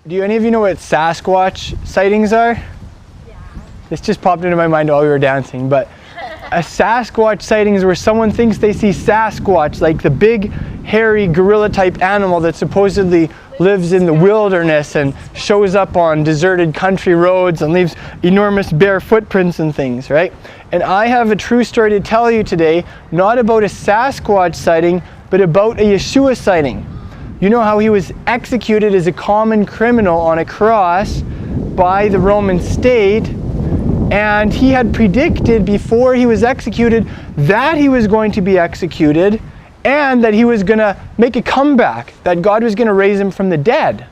Do any of you know what Sasquatch sightings are? Yeah. This just popped into my mind while we were dancing, but a Sasquatch sighting is where someone thinks they see Sasquatch, like the big, hairy, gorilla-type animal that supposedly lives in the wilderness and shows up on deserted country roads and leaves enormous bare footprints and things, right? And I have a true story to tell you today, not about a Sasquatch sighting, but about a Yeshua sighting. You know how he was executed as a common criminal on a cross by the Roman state, and he had predicted before he was executed that he was going to be executed and that he was going to make a comeback, that God was going to raise him from the dead.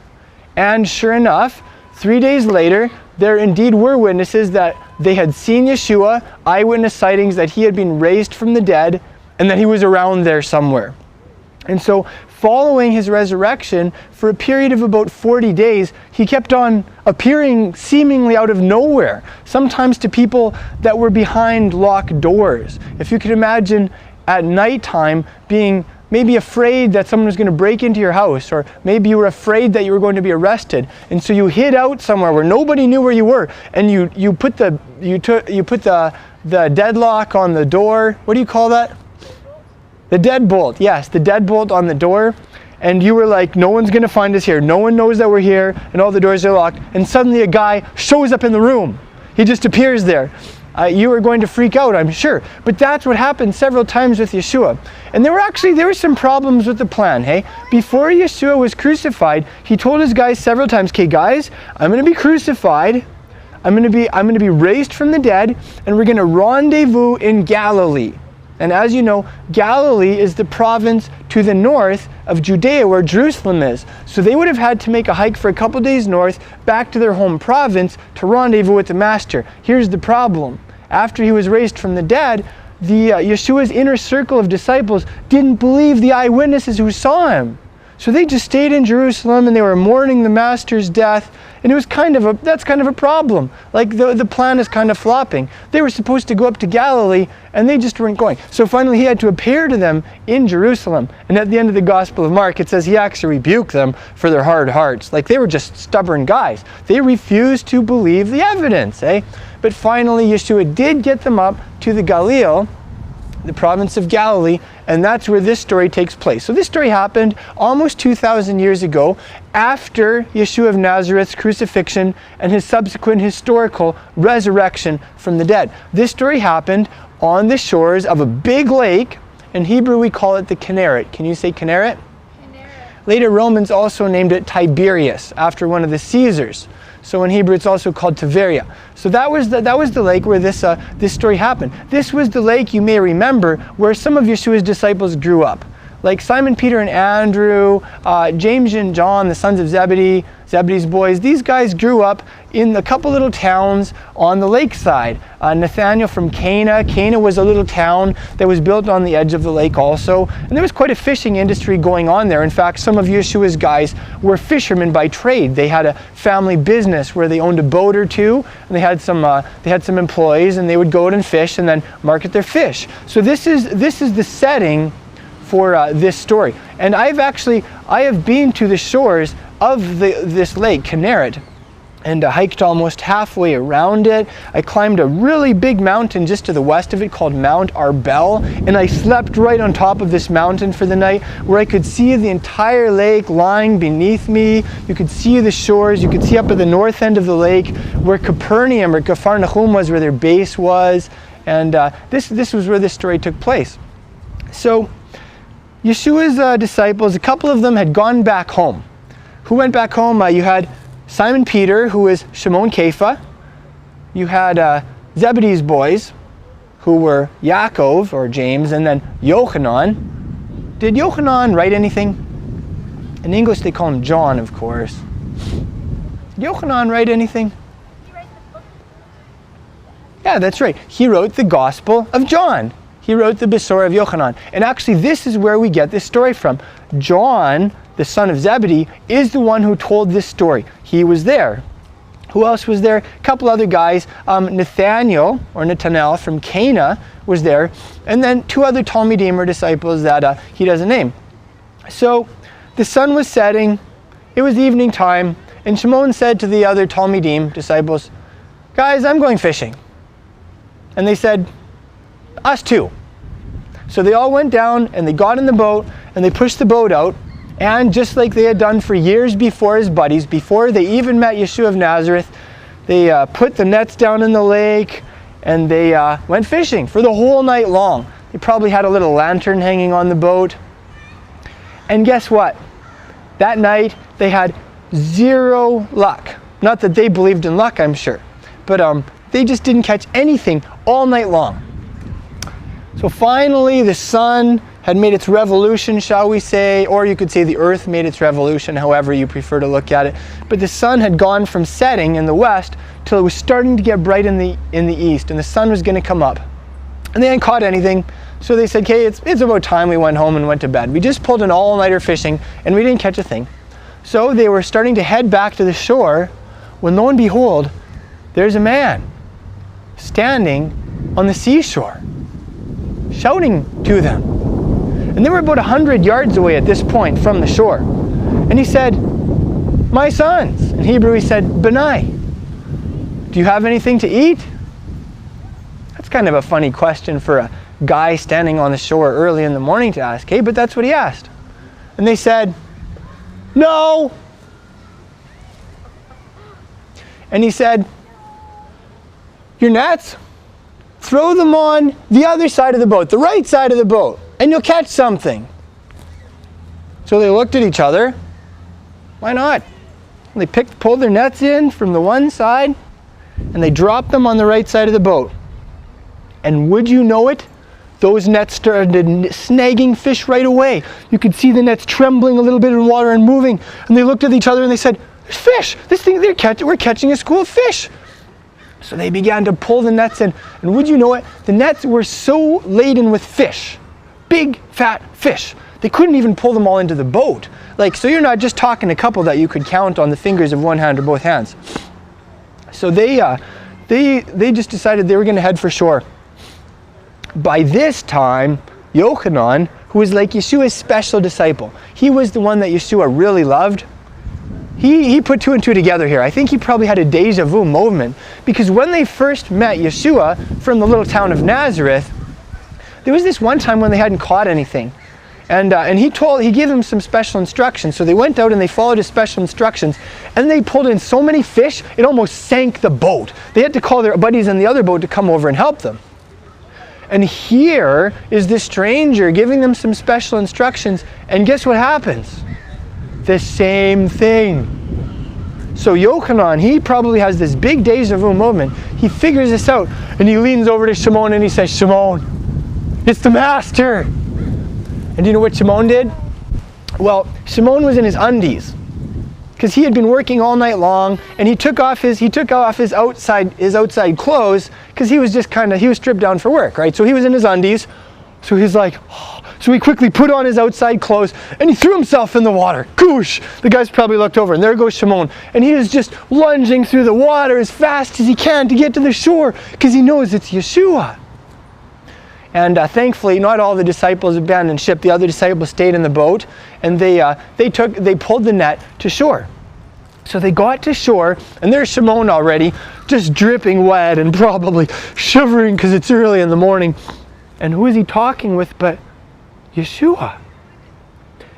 And sure enough, 3 days later, there indeed were witnesses that they had seen Yeshua, eyewitness sightings that he had been raised from the dead and that he was around there somewhere. And so, following his resurrection, for a period of about 40 days, he kept on appearing seemingly out of nowhere, sometimes to people that were behind locked doors. If you could imagine at nighttime being maybe afraid that someone was going to break into your house, or maybe you were afraid that you were going to be arrested, and so you hid out somewhere where nobody knew where you were, and you put the deadlock on the door. What do you call that? The deadbolt, yes, the deadbolt on the door, and you were like, no one's going to find us here, no one knows that we're here, and all the doors are locked, and suddenly a guy shows up in the room. He just appears there. You were going to freak out, I'm sure. But that's what happened several times with Yeshua. And there were some problems with the plan, hey? Before Yeshua was crucified, he told his guys several times, okay guys, I'm going to be crucified, I'm going to be raised from the dead, and we're going to rendezvous in Galilee. And as you know, Galilee is the province to the north of Judea where Jerusalem is. So they would have had to make a hike for a couple days north back to their home province to rendezvous with the Master. Here's the problem. After he was raised from the dead, Yeshua's inner circle of disciples didn't believe the eyewitnesses who saw him. So they just stayed in Jerusalem and they were mourning the Master's death. And it was that's kind of a problem. Like the plan is kind of flopping. They were supposed to go up to Galilee and they just weren't going. So finally he had to appear to them in Jerusalem. And at the end of the Gospel of Mark, it says he actually rebuked them for their hard hearts. Like they were just stubborn guys. They refused to believe the evidence, eh? But finally Yeshua did get them up to the Galil, the province of Galilee, and that's where this story takes place. So this story happened almost 2,000 years ago after Yeshua of Nazareth's crucifixion and his subsequent historical resurrection from the dead. This story happened on the shores of a big lake. In Hebrew we call it the Kinneret. Can you say Kinneret? Kinneret. Later Romans also named it Tiberias after one of the Caesars. So in Hebrew it's also called Tiberia. So that was the lake where this story happened. This was the lake, you may remember, where some of Yeshua's disciples grew up. Like Simon, Peter, and Andrew, James and John, the sons of Zebedee, Zebedee's boys. These guys grew up in a couple little towns on the lakeside. Nathaniel from Cana. Cana was a little town that was built on the edge of the lake also. And there was quite a fishing industry going on there. In fact, some of Yeshua's guys were fishermen by trade. They had a family business where they owned a boat or two, and they had some employees, and they would go out and fish and then market their fish. So this is the setting for this story. And I have been to the shores of this lake, Kinneret, and hiked almost halfway around it. I climbed a really big mountain just to the west of it called Mount Arbel, and I slept right on top of this mountain for the night where I could see the entire lake lying beneath me. You could see the shores. You could see up at the north end of the lake where Capernaum or Capharnaum was, where their base was. And this was where this story took place. So Yeshua's disciples, a couple of them had gone back home. Who went back home? You had Simon Peter, who was Shimon Kepha. You had Zebedee's boys, who were Yaakov, or James, and then Yochanan. Did Yochanan write anything? In English they call him John, of course. Did Yochanan write anything? He wrote the book. Yeah, that's right. He wrote the Gospel of John. He wrote the Besorah of Yochanan. And actually this is where we get this story from. John, the son of Zebedee, is the one who told this story. He was there. Who else was there? A couple other guys. Nathaniel from Cana was there. And then two other Talmidim, or disciples, that he doesn't name. So the sun was setting. It was evening time. And Shimon said to the other Talmidim, disciples, guys, I'm going fishing. And they said, us too. So they all went down and they got in the boat and they pushed the boat out. And just like they had done for years before as buddies, before they even met Yeshua of Nazareth, they put the nets down in the lake and they went fishing for the whole night long. They probably had a little lantern hanging on the boat. And guess what? That night they had zero luck. Not that they believed in luck, I'm sure. But they just didn't catch anything all night long. So finally the sun had made its revolution, shall we say, or you could say the earth made its revolution, however you prefer to look at it. But the sun had gone from setting in the west till it was starting to get bright in the east, and the sun was going to come up. And they hadn't caught anything, so they said, okay, it's about time we went home and went to bed. We just pulled an all-nighter fishing, and we didn't catch a thing. So they were starting to head back to the shore, when lo and behold, there's a man standing on the seashore, shouting to them. And they were about 100 yards away at this point from the shore. And he said, my sons. In Hebrew he said, Benai, do you have anything to eat? That's kind of a funny question for a guy standing on the shore early in the morning to ask, hey, but that's what he asked. And they said, no. And he said, your nets, throw them on the other side of the boat, the right side of the boat, and you'll catch something. So they looked at each other. Why not? They pulled their nets in from the one side, and they dropped them on the right side of the boat. And would you know it, those nets started snagging fish right away. You could see the nets trembling a little bit in water and moving. And they looked at each other and they said, there's fish. This thing we're catching a school of fish. So they began to pull the nets in. And would you know it, the nets were so laden with fish. Big, fat fish. They couldn't even pull them all into the boat. So you're not just talking a couple that you could count on the fingers of one hand or both hands. So they just decided they were going to head for shore. By this time, Yochanan, who was like Yeshua's special disciple, he was the one that Yeshua really loved. He put two and two together here. I think he probably had a deja vu moment, because when they first met Yeshua from the little town of Nazareth, there was this one time when they hadn't caught anything. And he gave them some special instructions. So they went out and they followed his special instructions, and they pulled in so many fish, it almost sank the boat. They had to call their buddies in the other boat to come over and help them. And here is this stranger giving them some special instructions, and guess what happens? The same thing. So Yochanan, he probably has this big deja vu moment. He figures this out, and he leans over to Shimon and he says, Shimon, it's the master. And do you know what Shimon did? Well, Shimon was in his undies, because he had been working all night long, and he took off his outside clothes, because he was just he was stripped down for work, right? So he was in his undies. So he's like, oh. So he quickly put on his outside clothes, and he threw himself in the water. Goosh! The guys probably looked over, and there goes Shimon, and he is just lunging through the water as fast as he can to get to the shore, because he knows it's Yeshua. And thankfully, not all the disciples abandoned ship. The other disciples stayed in the boat, and they pulled the net to shore. So they got to shore, and there's Shimon already, just dripping wet and probably shivering because it's early in the morning. And who is he talking with but Yeshua?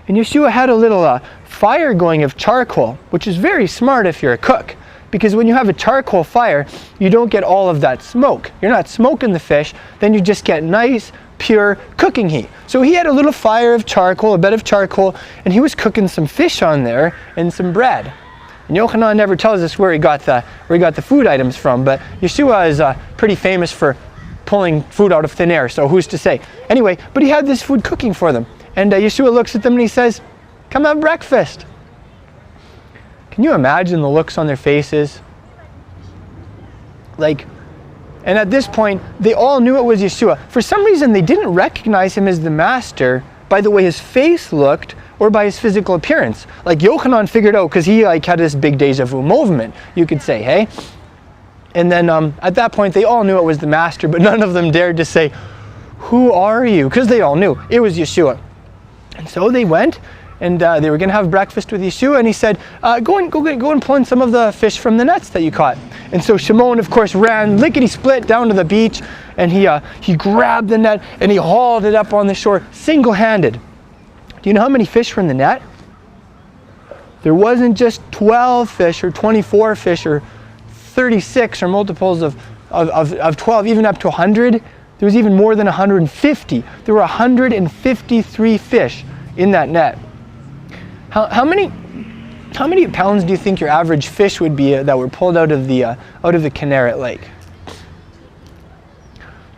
And Yeshua had a little fire going of charcoal, which is very smart if you're a cook. Because when you have a charcoal fire, you don't get all of that smoke. You're not smoking the fish, then you just get nice, pure cooking heat. So he had a little fire of charcoal, a bed of charcoal, and he was cooking some fish on there and some bread. And Yochanan never tells us where he got the food items from, but Yeshua is pretty famous for pulling food out of thin air, so who's to say? Anyway, but he had this food cooking for them. And Yeshua looks at them and he says, come have breakfast. Can you imagine the looks on their faces? And at this point, they all knew it was Yeshua. For some reason, they didn't recognize him as the master by the way his face looked or by his physical appearance. Yochanan figured out, because he had this big deja vu movement, you could say, hey? And then at that point, they all knew it was the master, but none of them dared to say, who are you? Because they all knew it was Yeshua. And so they went, and they were going to have breakfast with Yeshua, and he said, go and pull in some of the fish from the nets that you caught. And so Shimon, of course, ran lickety-split down to the beach, and he grabbed the net, and he hauled it up on the shore single-handed. Do you know how many fish were in the net? There wasn't just 12 fish or 24 fish or 36 or multiples of 12, even up to 100. There was even more than 150. There were 153 fish in that net. How many pounds do you think your average fish would be that were pulled out of the Kinneret Lake?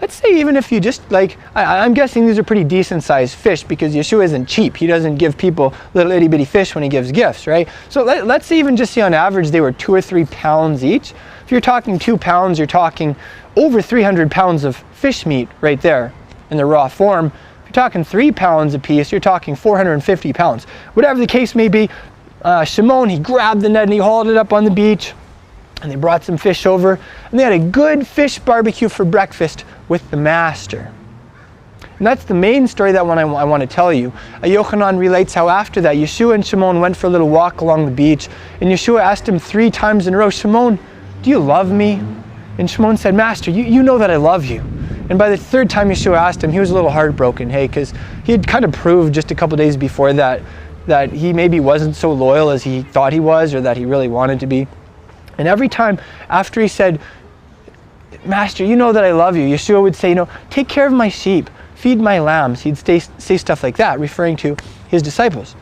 Let's say even if you just I'm guessing these are pretty decent sized fish because Yeshua isn't cheap. He doesn't give people little itty bitty fish when he gives gifts, right? So let's say even just say on average they were 2 or 3 pounds each. If you're talking 2 pounds, you're talking over 300 pounds of fish meat right there in the raw form. If you're talking 3 pounds a piece, you're talking 450 pounds. Whatever the case may be, Shimon, he grabbed the net and he hauled it up on the beach, and they brought some fish over, and they had a good fish barbecue for breakfast with the master. And that's the main story that I want to tell you. Yochanan relates how after that, Yeshua and Shimon went for a little walk along the beach, and Yeshua asked him 3 times in a row, Shimon, do you love me? And Shimon said, Master, you know that I love you. And by the 3rd time Yeshua asked him, he was a little heartbroken, because he had kind of proved just a couple days before that he maybe wasn't so loyal as he thought he was, or that he really wanted to be. And every time after he said, Master, you know that I love you, Yeshua would say, take care of my sheep, feed my lambs. He'd say stuff like that, referring to his disciples.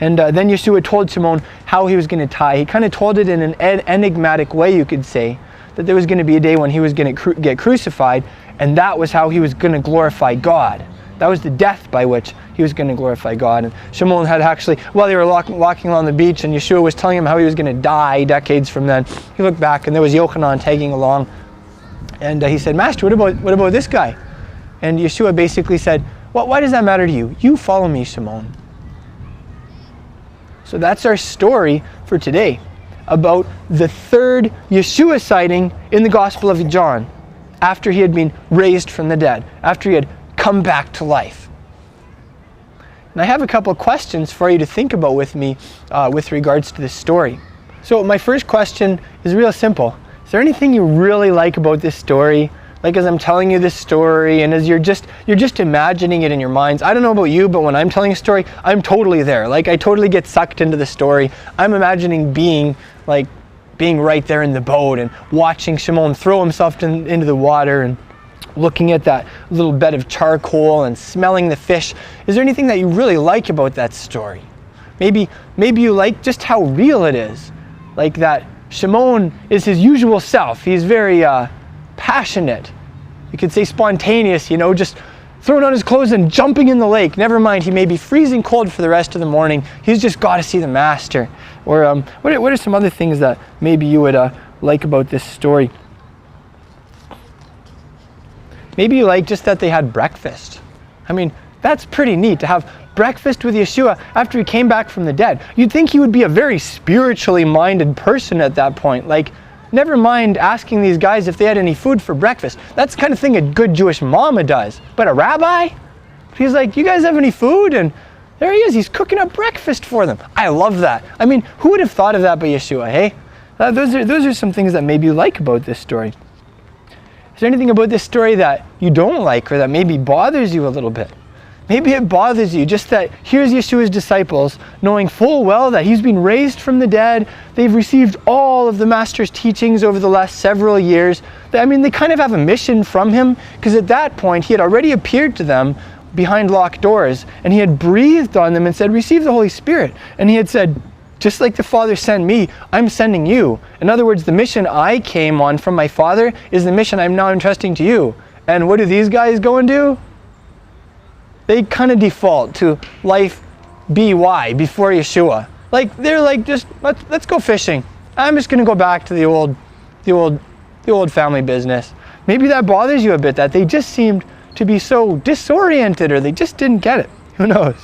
And then Yeshua told Shimon how he was going to tie. He kind of told it in an enigmatic way, you could say, that there was going to be a day when he was going to get crucified, and that was how he was going to glorify God. That was the death by which he was going to glorify God. And Shimon had actually, while they were walking along the beach and Yeshua was telling him how he was going to die decades from then, he looked back and there was Yochanan tagging along. And he said, Master, what about this guy? And Yeshua basically said, why does that matter to you? You follow me, Shimon. So that's our story for today, about the 3rd Yeshua sighting in the Gospel of John, after he had been raised from the dead, after he had come back to life. And I have a couple of questions for you to think about with me with regards to this story. So my first question is real simple. Is there anything you really like about this story? Like as I'm telling you this story and as you're just imagining it in your minds. I don't know about you, but when I'm telling a story, I'm totally there. Like I totally get sucked into the story. I'm imagining being right there in the boat and watching Shimon throw himself into the water and looking at that little bed of charcoal and smelling the fish. Is there anything that you really like about that story? Maybe you like just how real it is. Like that Shimon is his usual self. He's very passionate. You could say spontaneous, just throwing on his clothes and jumping in the lake. Never mind, he may be freezing cold for the rest of the morning. He's just got to see the master. Or what are some other things that maybe you would like about this story? Maybe you like just that they had breakfast. I mean, that's pretty neat to have breakfast with Yeshua after he came back from the dead. You'd think he would be a very spiritually minded person at that point. Like, never mind asking these guys if they had any food for breakfast. That's the kind of thing a good Jewish mama does. But a rabbi? He's like, you guys have any food? And there he is, he's cooking up breakfast for them. I love that. I mean, who would have thought of that but Yeshua, hey? Those are some things that maybe you like about this story. Is there anything about this story that you don't like or that maybe bothers you a little bit? Maybe it bothers you just that here's Yeshua's disciples knowing full well that he's been raised from the dead. They've received all of the Master's teachings over the last several years. I mean, they kind of have a mission from him because at that point he had already appeared to them behind locked doors and he had breathed on them and said, receive the Holy Spirit. And he had said, just like the Father sent me, I'm sending you. In other words, the mission I came on from my Father is the mission I'm now entrusting to you. And what do these guys go and do? They kind of default to life BY before Yeshua. Like they're like, just let's go fishing. I'm just going to go back to the old family business. Maybe that bothers you a bit that they just seemed to be so disoriented or they just didn't get it. Who knows?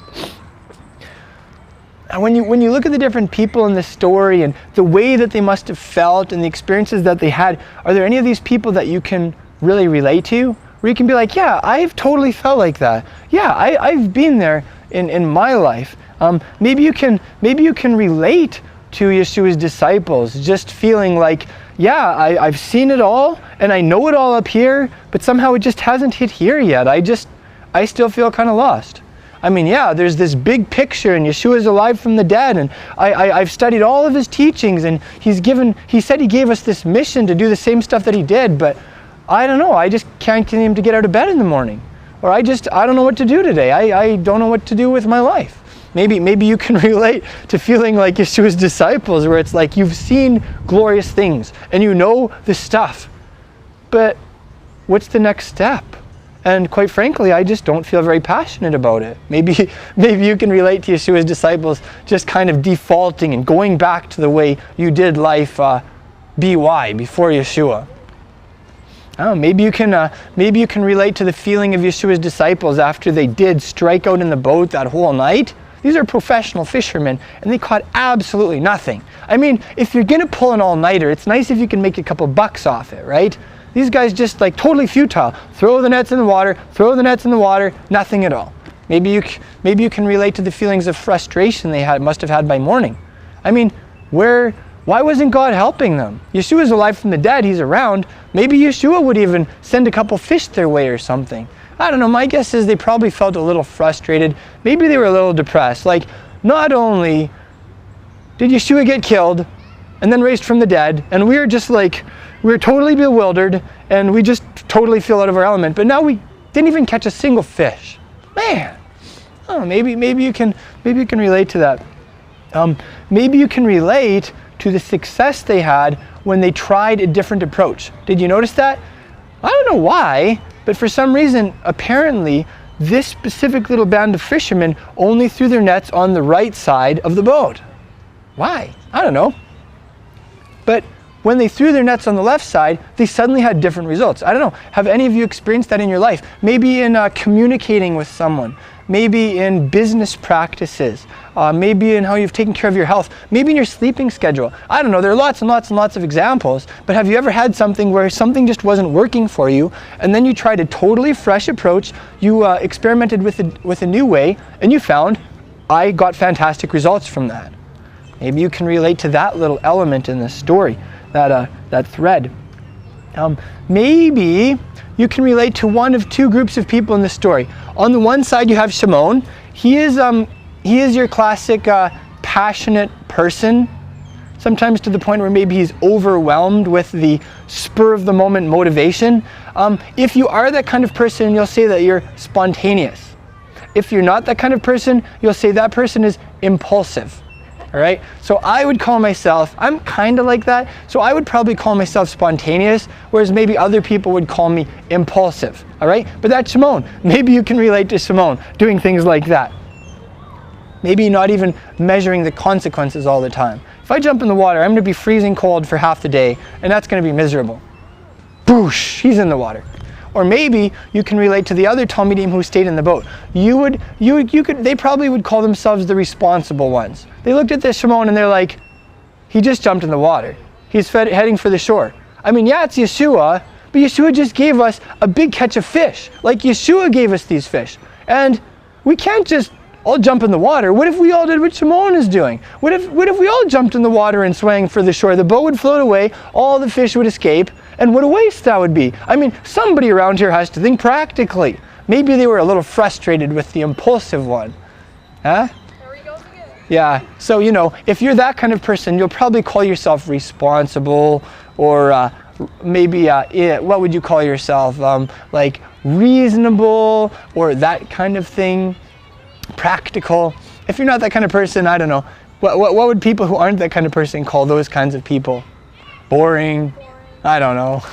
And when you look at the different people in the story and the way that they must have felt and the experiences that they had, are there any of these people that you can really relate to? Where you can be like, yeah, I've totally felt like that. Yeah, I've been there in my life. Maybe you can relate to Yeshua's disciples, just feeling like, yeah, I've seen it all and I know it all up here, but somehow it just hasn't hit here yet. I still feel kind of lost. I mean, yeah, there's this big picture and Yeshua's alive from the dead, and I've studied all of his teachings, and he said he gave us this mission to do the same stuff that he did, but I don't know, I just can't get him to get out of bed in the morning. Or I don't know what to do today. I don't know what to do with my life. Maybe you can relate to feeling like Yeshua's disciples, where it's like you've seen glorious things and you know the stuff, but what's the next step? And quite frankly, I just don't feel very passionate about it. Maybe you can relate to Yeshua's disciples just kind of defaulting and going back to the way you did life before Yeshua. Oh, maybe you can relate to the feeling of Yeshua's disciples after they did strike out in the boat that whole night. These are professional fishermen, and they caught absolutely nothing. I mean, if you're gonna pull an all-nighter, it's nice if you can make a couple bucks off it, right? These guys just like totally futile. Throw the nets in the water, nothing at all. Maybe you can relate to the feelings of frustration they must have had by morning. I mean, why wasn't God helping them? Yeshua's alive from the dead, he's around. Maybe Yeshua would even send a couple fish their way or something. I don't know, my guess is they probably felt a little frustrated. Maybe they were a little depressed. Like, not only did Yeshua get killed and then raised from the dead, and we were totally bewildered, and we just totally feel out of our element, but now we didn't even catch a single fish. Man, oh, maybe you can relate to that. Maybe you can relate to the success they had when they tried a different approach. Did you notice that? I don't know why, but for some reason, apparently, this specific little band of fishermen only threw their nets on the right side of the boat. Why? I don't know. But when they threw their nets on the left side, they suddenly had different results. I don't know, have any of you experienced that in your life? Maybe in communicating with someone, maybe in business practices, maybe in how you've taken care of your health, maybe in your sleeping schedule. I don't know, there are lots and lots and lots of examples, but have you ever had something where something just wasn't working for you, and then you tried a totally fresh approach, you experimented with a new way, and you found, I got fantastic results from that. Maybe you can relate to that little element in this story, that thread. Maybe you can relate to one of two groups of people in this story. On the one side, you have Shimon. He is your classic passionate person, sometimes to the point where maybe he's overwhelmed with the spur of the moment motivation. If you are that kind of person, you'll say that you're spontaneous. If you're not that kind of person, you'll say that person is impulsive. All right, so I would call myself, I'm kind of like that, so I would probably call myself spontaneous, whereas maybe other people would call me impulsive, all right? But that's Shimon. Maybe you can relate to Shimon doing things like that. Maybe not even measuring the consequences all the time. If I jump in the water, I'm going to be freezing cold for half the day, and that's going to be miserable. Boosh, he's in the water. Or maybe you can relate to the other Talmidim who stayed in the boat. They probably would call themselves the responsible ones. They looked at this Shimon and they're like, he just jumped in the water. He's heading for the shore. I mean, yeah, it's Yeshua, but Yeshua just gave us a big catch of fish. Like Yeshua gave us these fish. And we can't just all jump in the water. What if we all did what Shimon is doing? What if we all jumped in the water and swam for the shore? The boat would float away, all the fish would escape, and what a waste that would be. I mean, somebody around here has to think practically. Maybe they were a little frustrated with the impulsive one. Huh? There he goes again. Yeah, so if you're that kind of person, you'll probably call yourself responsible, or maybe, what would you call yourself? Like reasonable, or that kind of thing. Practical. If you're not that kind of person, I don't know. What would people who aren't that kind of person call those kinds of people? Boring. I don't know.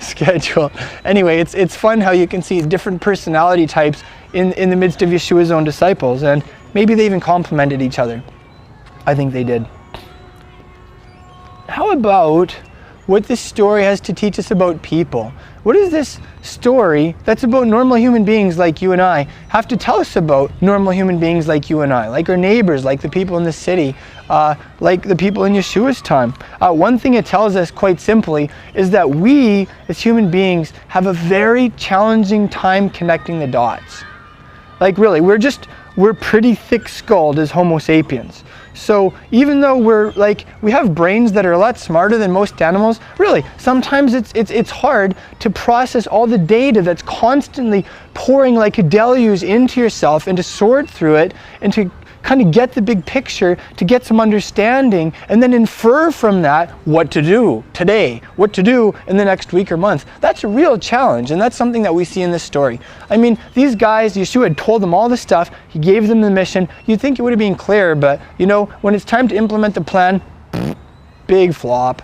Schedule. Anyway, it's fun how you can see different personality types in the midst of Yeshua's own disciples, and maybe they even complemented each other. I think they did. How about what this story has to teach us about people? What does this story that's about normal human beings like you and I have to tell us about normal human beings like you and I, like our neighbors, like the people in the city, like the people in Yeshua's time? One thing it tells us quite simply is that we as human beings have a very challenging time connecting the dots. Like really, we're we're pretty thick-skulled as Homo sapiens. So even though we have brains that are a lot smarter than most animals, really, sometimes it's hard to process all the data that's constantly pouring like a deluge into yourself and to sort through it and to kind of get the big picture, to get some understanding, and then infer from that what to do today, what to do in the next week or month. That's a real challenge, and that's something that we see in this story. I mean, these guys, Yeshua had told them all this stuff, he gave them the mission. You'd think it would have been clear, but when it's time to implement the plan, big flop.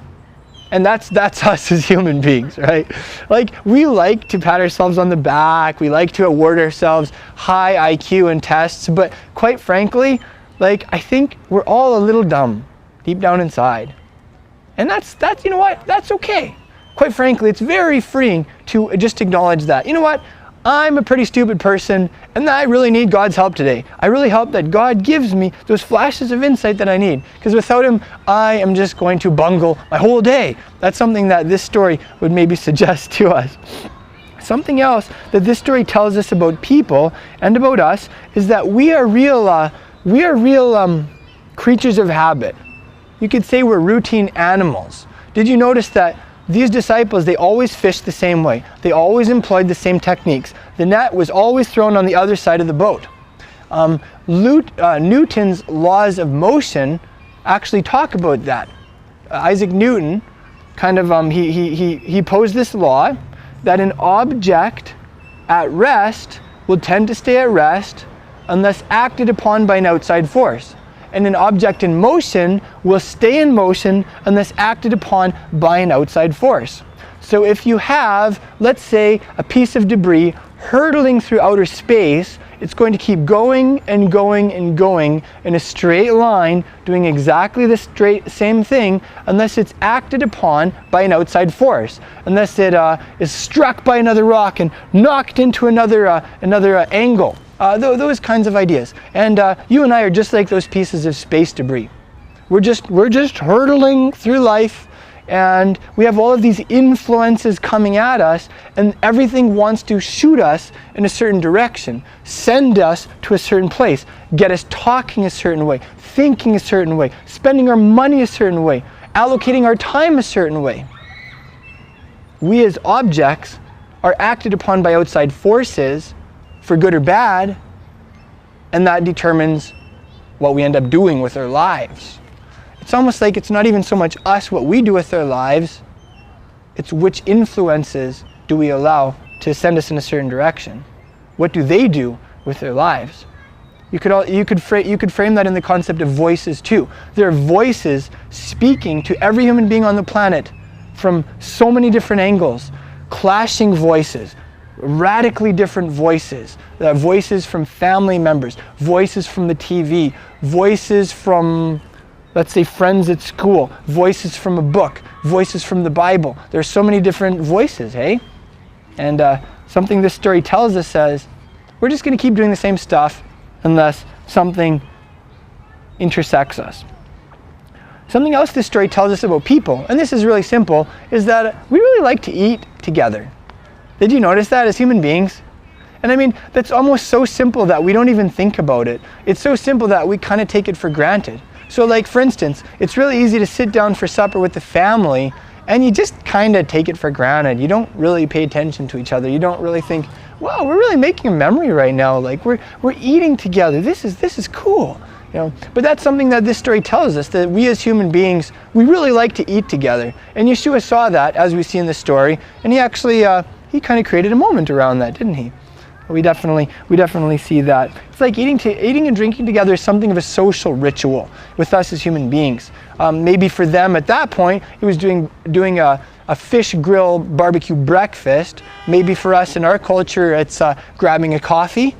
And that's us as human beings, right? Like, we like to pat ourselves on the back, we like to award ourselves high IQ in tests, but quite frankly, I think we're all a little dumb deep down inside. And that's you know what? That's okay. Quite frankly, it's very freeing to just acknowledge that. You know what? I'm a pretty stupid person, and I really need God's help today. I really hope that God gives me those flashes of insight that I need, because without him, I am just going to bungle my whole day. That's something that this story would maybe suggest to us. Something else that this story tells us about people and about us is that we are real creatures of habit. You could say we're routine animals. Did you notice that these disciples, they always fished the same way. They always employed the same techniques. The net was always thrown on the other side of the boat. Newton's laws of motion actually talk about that. Isaac Newton he posed this law that an object at rest will tend to stay at rest unless acted upon by an outside force. And an object in motion will stay in motion unless acted upon by an outside force. So if you have, let's say, a piece of debris hurtling through outer space, it's going to keep going and going and going in a straight line, doing exactly the same thing, unless it's acted upon by an outside force, unless it is struck by another rock and knocked into another angle. Those kinds of ideas. And you and I are just like those pieces of space debris. We're just hurtling through life, and we have all of these influences coming at us, and everything wants to shoot us in a certain direction, send us to a certain place, get us talking a certain way, thinking a certain way, spending our money a certain way, allocating our time a certain way. We as objects are acted upon by outside forces, for good or bad, and that determines what we end up doing with our lives. It's almost like it's not even so much us, what we do with our lives, it's which influences do we allow to send us in a certain direction. What do they do with their lives? You could frame that in the concept of voices too. There are voices speaking to every human being on the planet from so many different angles, clashing voices, radically different voices, voices from family members, voices from the TV, voices from, let's say, friends at school, voices from a book, voices from the Bible. There's so many different voices, hey? And something this story tells us is, we're just going to keep doing the same stuff unless something intersects us. Something else this story tells us about people, and this is really simple, is that we really like to eat together. Did you notice that as human beings? And I mean, that's almost so simple that we don't even think about it. It's so simple that we kind of take it for granted. So like, for instance, it's really easy to sit down for supper with the family and you just kind of take it for granted. You don't really pay attention to each other. You don't really think, wow, we're really making a memory right now. Like we're eating together. This is cool. But that's something that this story tells us, that we as human beings, we really like to eat together. And Yeshua saw that, as we see in the story, and he actually he kind of created a moment around that, didn't he? We definitely see that. It's like eating and drinking together is something of a social ritual with us as human beings. Maybe for them at that point, it was doing a fish grill barbecue breakfast. Maybe for us in our culture, it's grabbing a coffee,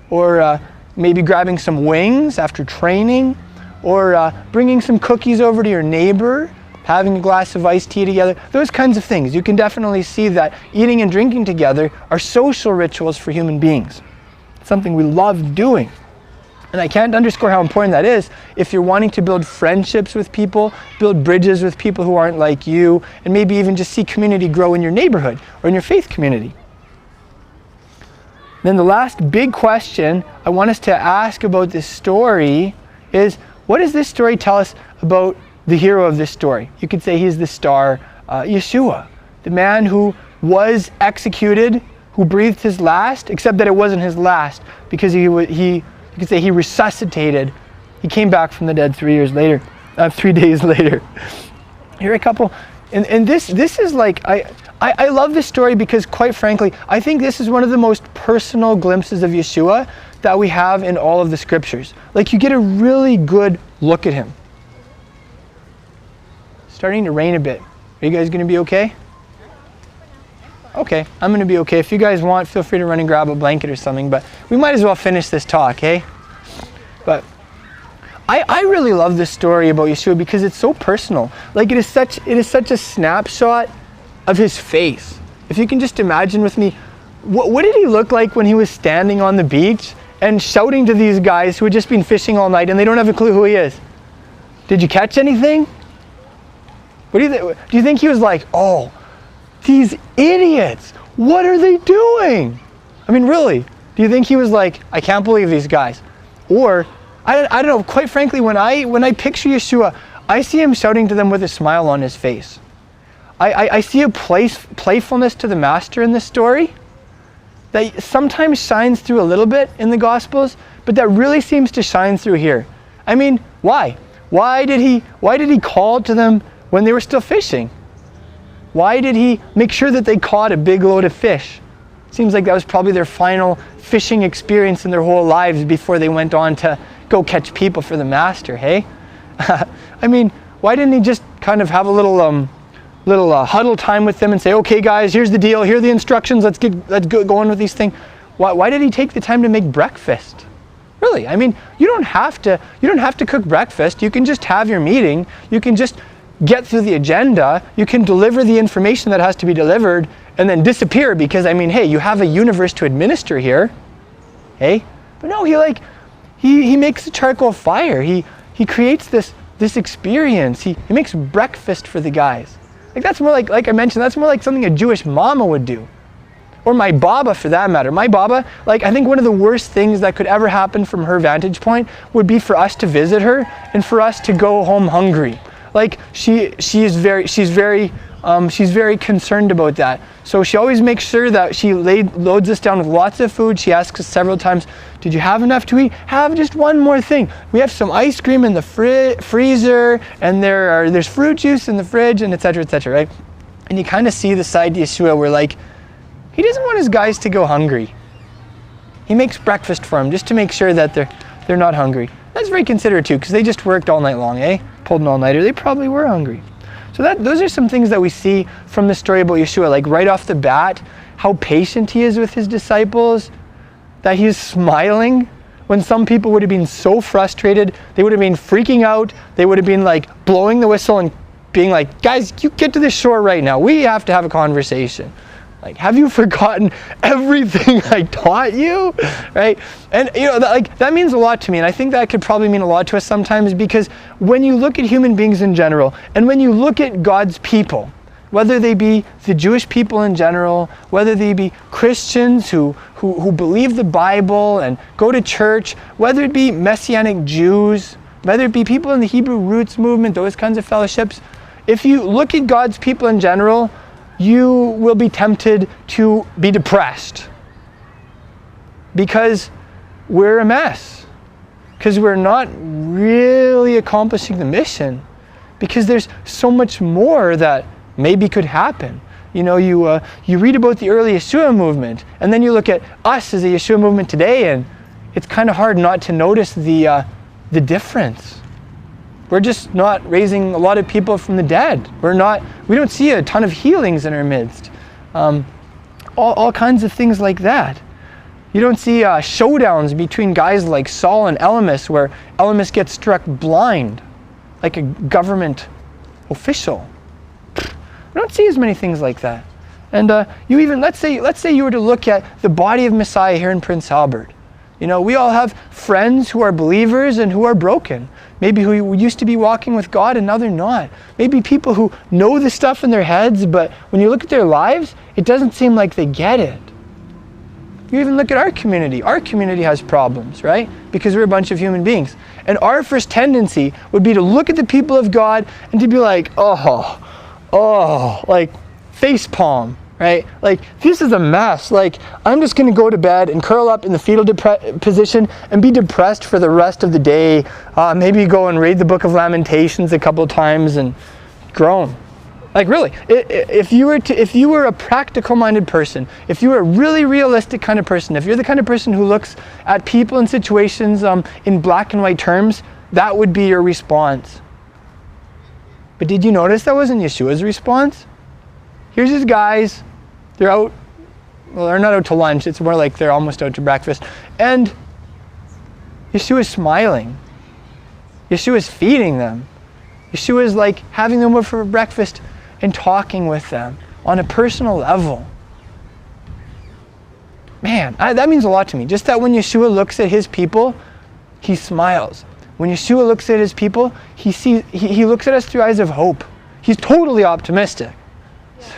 or maybe grabbing some wings after training, or bringing some cookies over to your neighbor, having a glass of iced tea together, those kinds of things. You can definitely see that eating and drinking together are social rituals for human beings. It's something we love doing. And I can't underscore how important that is if you're wanting to build friendships with people, build bridges with people who aren't like you, and maybe even just see community grow in your neighborhood or in your faith community. Then the last big question I want us to ask about this story is, what does this story tell us about the hero of this story? You could say he's the star, Yeshua, the man who was executed, who breathed his last, except that it wasn't his last, because you could say he resuscitated. He came back from the dead 3 days later. Here are a couple, and this is like, I love this story because, quite frankly, I think this is one of the most personal glimpses of Yeshua that we have in all of the scriptures. Like, you get a really good look at him. Starting to rain a bit. Are you guys going to be okay? Okay, I'm going to be okay. If you guys want, feel free to run and grab a blanket or something, but we might as well finish this talk, eh? But I really love this story about Yeshua because it's so personal. Like, it is such a snapshot of his face. If you can just imagine with me, what did he look like when he was standing on the beach and shouting to these guys who had just been fishing all night and they don't have a clue who he is? Did you catch anything? What do you think? Do you think he was like, oh, these idiots, what are they doing? I mean, really, do you think he was like, I can't believe these guys? Or, I don't know, quite frankly, when I picture Yeshua, I see him shouting to them with a smile on his face. I see a playfulness to the master in this story that sometimes shines through a little bit in the Gospels, but that really seems to shine through here. I mean, why? Why did he call to them when they were still fishing? Why did he make sure that they caught a big load of fish? Seems like that was probably their final fishing experience in their whole lives before they went on to go catch people for the master, hey? I mean, why didn't he just kind of have a little huddle time with them and say, okay guys, here's the deal, here are the instructions, let's go going with these things. Why did he take the time to make breakfast? Really, I mean, you don't have to cook breakfast. You can just have your meeting. You can just get through the agenda. You can deliver the information that has to be delivered and then disappear because, I mean, hey, you have a universe to administer here. Hey? But no, he makes a charcoal fire. He creates this experience. He makes breakfast for the guys. Like, that's more like I mentioned, that's more like something a Jewish mama would do. Or my Baba, for that matter. My Baba, like, I think one of the worst things that could ever happen from her vantage point would be for us to visit her and for us to go home hungry. Like, she's very concerned about that. So she always makes sure that she loads us down with lots of food. She asks us several times, did you have enough to eat? Have just one more thing. We have some ice cream in the freezer, and there's fruit juice in the fridge, and et cetera, right? And you kind of see the side to Yeshua where, like, he doesn't want his guys to go hungry. He makes breakfast for them just to make sure that they're not hungry. That's very considerate too, because they just worked all night long, eh? Pulled an all-nighter. They probably were hungry. So those are some things that we see from the story about Yeshua. Like, right off the bat, how patient he is with his disciples, that he's smiling when some people would have been so frustrated. They would have been freaking out. They would have been like blowing the whistle and being like, guys, you get to the shore right now. We have to have a conversation. Like, have you forgotten everything I taught you? Right? And, you know, that means a lot to me. And I think that could probably mean a lot to us sometimes, because when you look at human beings in general, and when you look at God's people, whether they be the Jewish people in general, whether they be Christians who believe the Bible and go to church, whether it be Messianic Jews, whether it be people in the Hebrew roots movement, those kinds of fellowships, if you look at God's people in general, you will be tempted to be depressed because we're a mess, because we're not really accomplishing the mission, because there's so much more that maybe could happen. You know, you read about the early Yeshua movement, and then you look at us as a Yeshua movement today, and it's kind of hard not to notice the difference. We're just not raising a lot of people from the dead. We don't see a ton of healings in our midst. All kinds of things like that. You don't see showdowns between guys like Saul and Elymas, where Elymas gets struck blind, like a government official. We don't see as many things like that. And let's say you were to look at the body of Messiah here in Prince Albert. You know, we all have friends who are believers and who are broken. Maybe who used to be walking with God and now they're not. Maybe people who know the stuff in their heads, but when you look at their lives, it doesn't seem like they get it. You even look at our community. Our community has problems, right? Because we're a bunch of human beings. And our first tendency would be to look at the people of God and to be like, like face palm, right? Like, this is a mess. Like, I'm just going to go to bed and curl up in the fetal position and be depressed for the rest of the day. Maybe go and read the book of Lamentations a couple of times and groan. Like, really, if you were a practical-minded person, if you were a really realistic kind of person, if you're the kind of person who looks at people and situations in black and white terms, that would be your response. But did you notice that wasn't Yeshua's response? Here's his guys. They're out. Well, they're not out to lunch. It's more like they're almost out to breakfast. And Yeshua's smiling. Yeshua's feeding them. Yeshua's like having them over for breakfast and talking with them on a personal level. Man, that means a lot to me. Just that when Yeshua looks at his people, he smiles. When Yeshua looks at his people, he looks at us through eyes of hope. He's totally optimistic.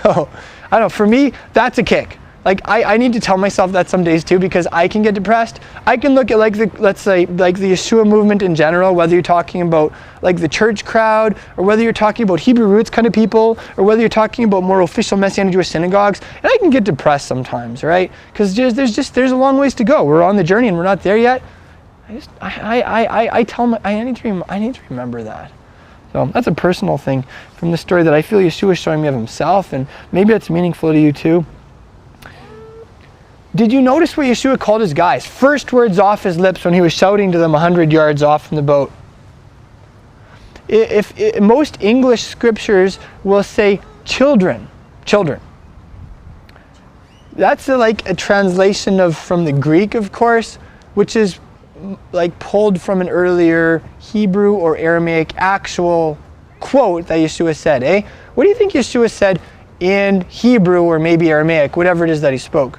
So, I don't know, for me, that's a kick. Like, I need to tell myself that some days too, because I can get depressed. I can look at, like, let's say, like the Yeshua movement in general, whether you're talking about like the church crowd, or whether you're talking about Hebrew roots kind of people, or whether you're talking about more official Messianic Jewish synagogues, and I can get depressed sometimes, right? Because there's a long ways to go. We're on the journey and we're not there yet. I need to remember that. So that's a personal thing from the story that I feel Yeshua is showing me of himself, and maybe it's meaningful to you too. Did you notice what Yeshua called his guys? First words off his lips when he was shouting to them 100 yards off from the boat. Most English scriptures will say children. That's like a translation from the Greek, of course, which is like pulled from an earlier Hebrew or Aramaic actual quote that Yeshua said, eh? What do you think Yeshua said in Hebrew or maybe Aramaic, whatever it is that he spoke?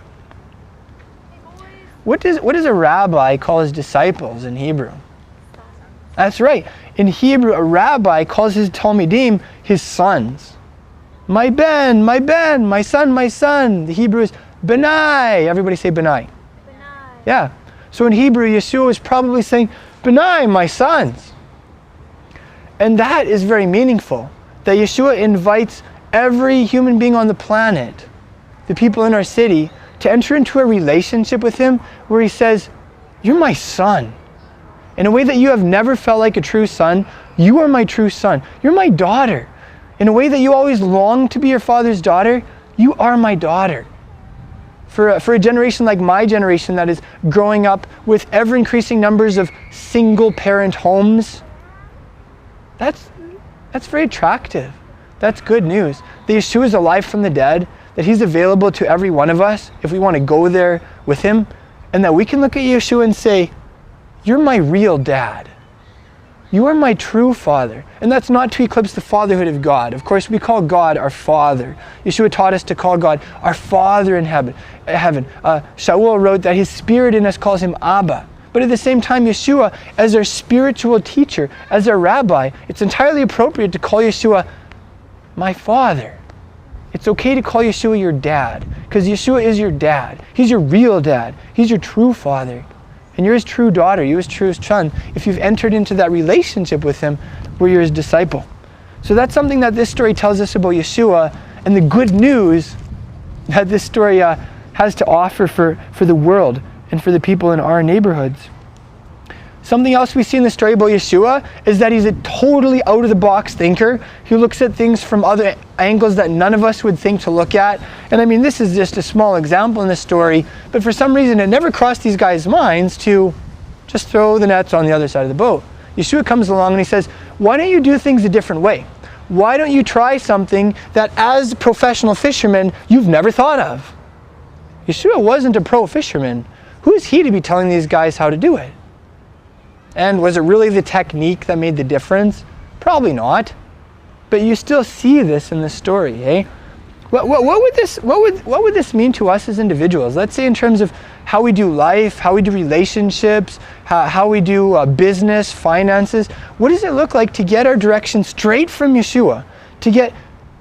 What does a rabbi call his disciples in Hebrew? That's right. In Hebrew, a rabbi calls his Talmidim his sons. My ben, my son. The Hebrew is Benai. Everybody say Benai. Benai. Yeah. So in Hebrew, Yeshua is probably saying, Benai, my sons. And that is very meaningful. That Yeshua invites every human being on the planet, the people in our city, to enter into a relationship with him where he says, you're my son. In a way that you have never felt like a true son, you are my true son. You're my daughter. In a way that you always longed to be your father's daughter, you are my daughter. For a generation like my generation that is growing up with ever-increasing numbers of single-parent homes, that's very attractive. That's good news. That Yeshua is alive from the dead, that he's available to every one of us if we want to go there with him, and that we can look at Yeshua and say, you're my real dad. You are my true father. And that's not to eclipse the fatherhood of God. Of course, we call God our Father. Yeshua taught us to call God our Father in heaven. Shaul wrote that his spirit in us calls him Abba. But at the same time, Yeshua, as our spiritual teacher, as our rabbi, it's entirely appropriate to call Yeshua my Father. It's okay to call Yeshua your dad, because Yeshua is your dad. He's your real dad. He's your true father. And you're his true daughter, you're his true son, if you've entered into that relationship with him where you're his disciple. So that's something that this story tells us about Yeshua, and the good news that this story has to offer for the world and for the people in our neighborhoods. Something else we see in the story about Yeshua is that he's a totally out-of-the-box thinker who looks at things from other angles that none of us would think to look at. And I mean, this is just a small example in the story, but for some reason it never crossed these guys' minds to just throw the nets on the other side of the boat. Yeshua comes along and he says, why don't you do things a different way? Why don't you try something that as professional fishermen you've never thought of? Yeshua wasn't a pro fisherman. Who is he to be telling these guys how to do it? And was it really the technique that made the difference? Probably not. But you still see this in the story, eh? What would this mean to us as individuals? Let's say in terms of how we do life, how we do relationships, how we do business, finances. What does it look like to get our direction straight from Yeshua? To get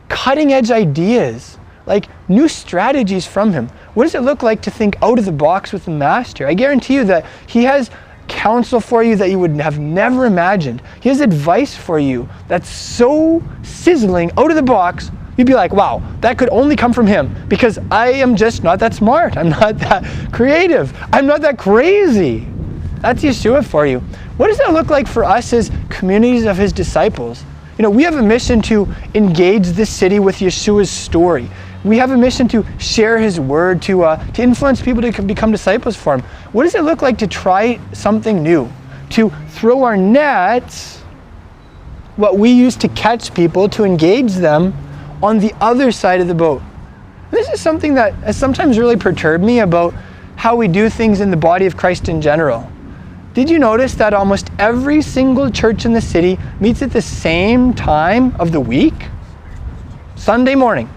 cutting edge ideas, like new strategies from him? What does it look like to think out of the box with the Master? I guarantee you that he has counsel for you that you would have never imagined. He has advice for you that's so sizzling, out of the box, you'd be like, wow, that could only come from him, because I am just not that smart. I'm not that creative. I'm not that crazy. That's Yeshua for you. What does that look like for us as communities of his disciples? You know, we have a mission to engage this city with Yeshua's story. We have a mission to share his word, to influence people to become disciples for him. What does it look like to try something new? To throw our nets, what we use to catch people, to engage them on the other side of the boat. This is something that has sometimes really perturbed me about how we do things in the body of Christ in general. Did you notice that almost every single church in the city meets at the same time of the week? Sunday morning,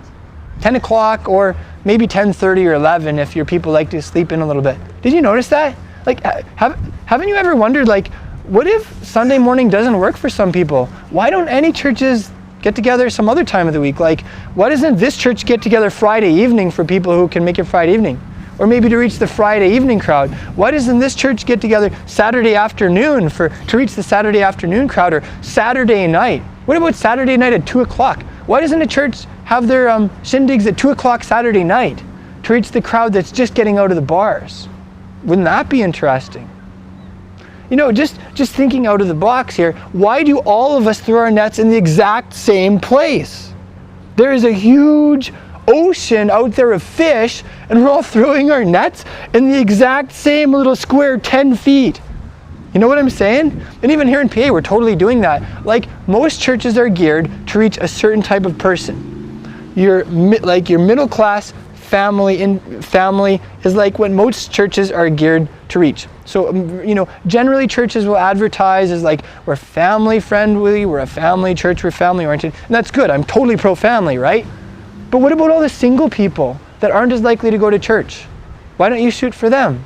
10 o'clock, or maybe 10:30 or 11 if your people like to sleep in a little bit. Did you notice that? Like, haven't you ever wondered, like, what if Sunday morning doesn't work for some people? Why don't any churches get together some other time of the week? Like, why doesn't this church get together Friday evening for people who can make it Friday evening? Or maybe to reach the Friday evening crowd. Why doesn't this church get together Saturday afternoon to reach the Saturday afternoon crowd, or Saturday night? What about Saturday night at 2 o'clock? Why doesn't a church have their shindigs at 2 o'clock Saturday night to reach the crowd that's just getting out of the bars? Wouldn't that be interesting? You know, just thinking out of the box here, why do all of us throw our nets in the exact same place? There is a huge ocean out there of fish, and we're all throwing our nets in the exact same little square 10 feet. You know what I'm saying? And even here in PA, we're totally doing that. Like, most churches are geared to reach a certain type of person. Your middle class family is like what most churches are geared to reach. So, you know, generally churches will advertise as like, we're family friendly, we're a family church, we're family oriented, and that's good. I'm totally pro-family, right? But what about all the single people that aren't as likely to go to church? Why don't you shoot for them?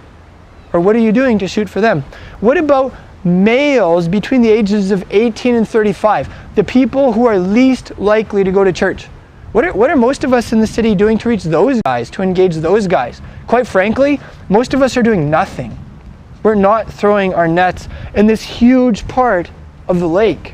Or what are you doing to shoot for them? What about males between the ages of 18 and 35? The people who are least likely to go to church. What are most of us in the city doing to reach those guys, to engage those guys? Quite frankly, most of us are doing nothing. We're not throwing our nets in this huge part of the lake.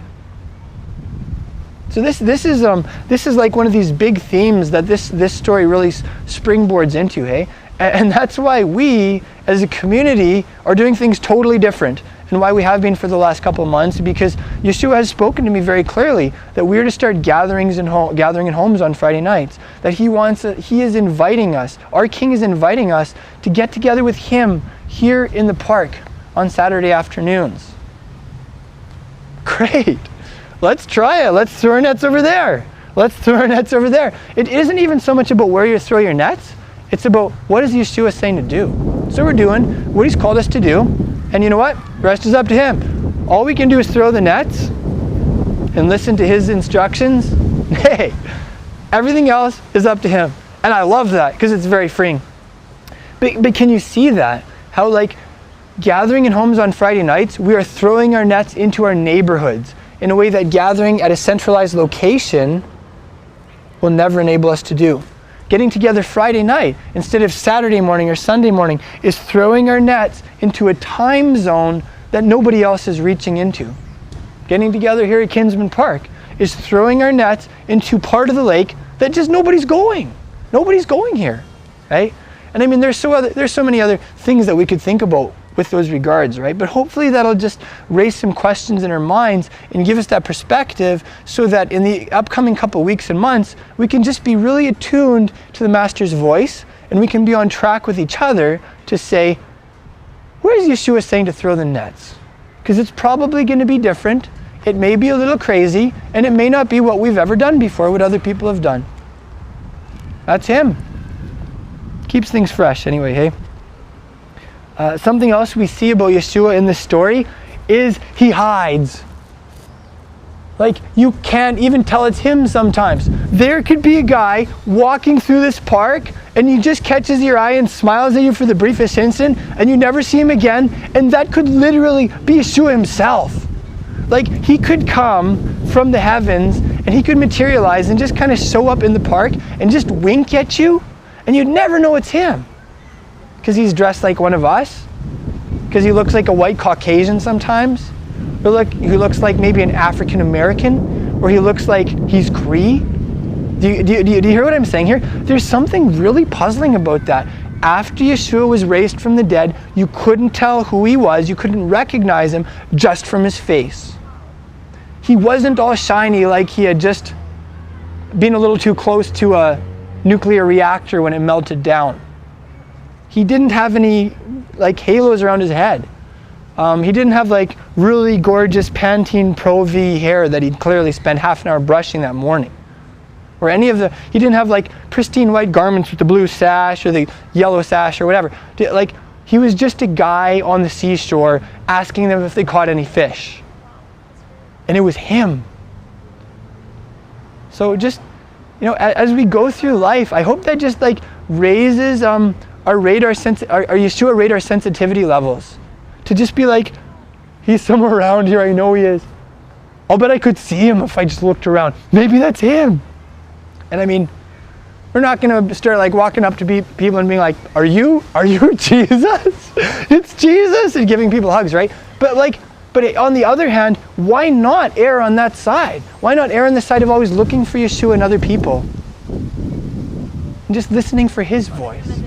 So this is like one of these big themes that this story really springboards into, hey? And that's why we, as a community, are doing things totally different, and why we have been for the last couple of months, because Yeshua has spoken to me very clearly that we're to start gathering in homes on Friday nights. That he is inviting us, our King is inviting us to get together with him here in the park on Saturday afternoons. Great. Let's try it. Let's throw our nets over there. Let's throw our nets over there. It isn't even so much about where you throw your nets. It's about what is Yeshua saying to do. So we're doing what he's called us to do. And you know what? The rest is up to him. All we can do is throw the nets and listen to his instructions. Hey, everything else is up to him. And I love that because it's very freeing. But can you see that? How, like, gathering in homes on Friday nights, we are throwing our nets into our neighborhoods in a way that gathering at a centralized location will never enable us to do. Getting together Friday night instead of Saturday morning or Sunday morning is throwing our nets into a time zone that nobody else is reaching into. Getting together here at Kinsman Park is throwing our nets into part of the lake that just nobody's going. Nobody's going here, right? And I mean, there's so many other things that we could think about with those regards, right? But hopefully that'll just raise some questions in our minds and give us that perspective so that in the upcoming couple weeks and months, we can just be really attuned to the Master's voice, and we can be on track with each other to say, where is Yeshua saying to throw the nets? Because it's probably going to be different. It may be a little crazy, and it may not be what we've ever done before, what other people have done. That's him. Keeps things fresh anyway, hey? Something else we see about Yeshua in this story is he hides. Like, you can't even tell it's him sometimes. There could be a guy walking through this park and he just catches your eye and smiles at you for the briefest instant and you never see him again, and that could literally be Yeshua himself. Like, he could come from the heavens and he could materialize and just kind of show up in the park and just wink at you and you'd never know it's him. because he's dressed like one of us? Because he looks like a white Caucasian sometimes? Or he looks like maybe an African American? Or he looks like he's Cree? Do you hear what I'm saying here? There's something really puzzling about that. After Yeshua was raised from the dead, you couldn't tell who he was. You couldn't recognize him just from his face. He wasn't all shiny like he had just been a little too close to a nuclear reactor when it melted down. He didn't have any like halos around his head. He didn't have like really gorgeous Pantene Pro V hair that he'd clearly spent half an hour brushing that morning. Or he didn't have like pristine white garments with the blue sash or the yellow sash or whatever. Like, he was just a guy on the seashore asking them if they caught any fish. And it was him. So just, as we go through life, I hope that just like raises our Yeshua radar sensitivity levels. To just be like, he's somewhere around here, I know he is. I'll bet I could see him if I just looked around. Maybe that's him. And I mean, we're not going to start like walking up to people and being like, are you Jesus? It's Jesus, and giving people hugs, right? But on the other hand, why not err on that side? Why not err on the side of always looking for Yeshua in other people? And just listening for his voice.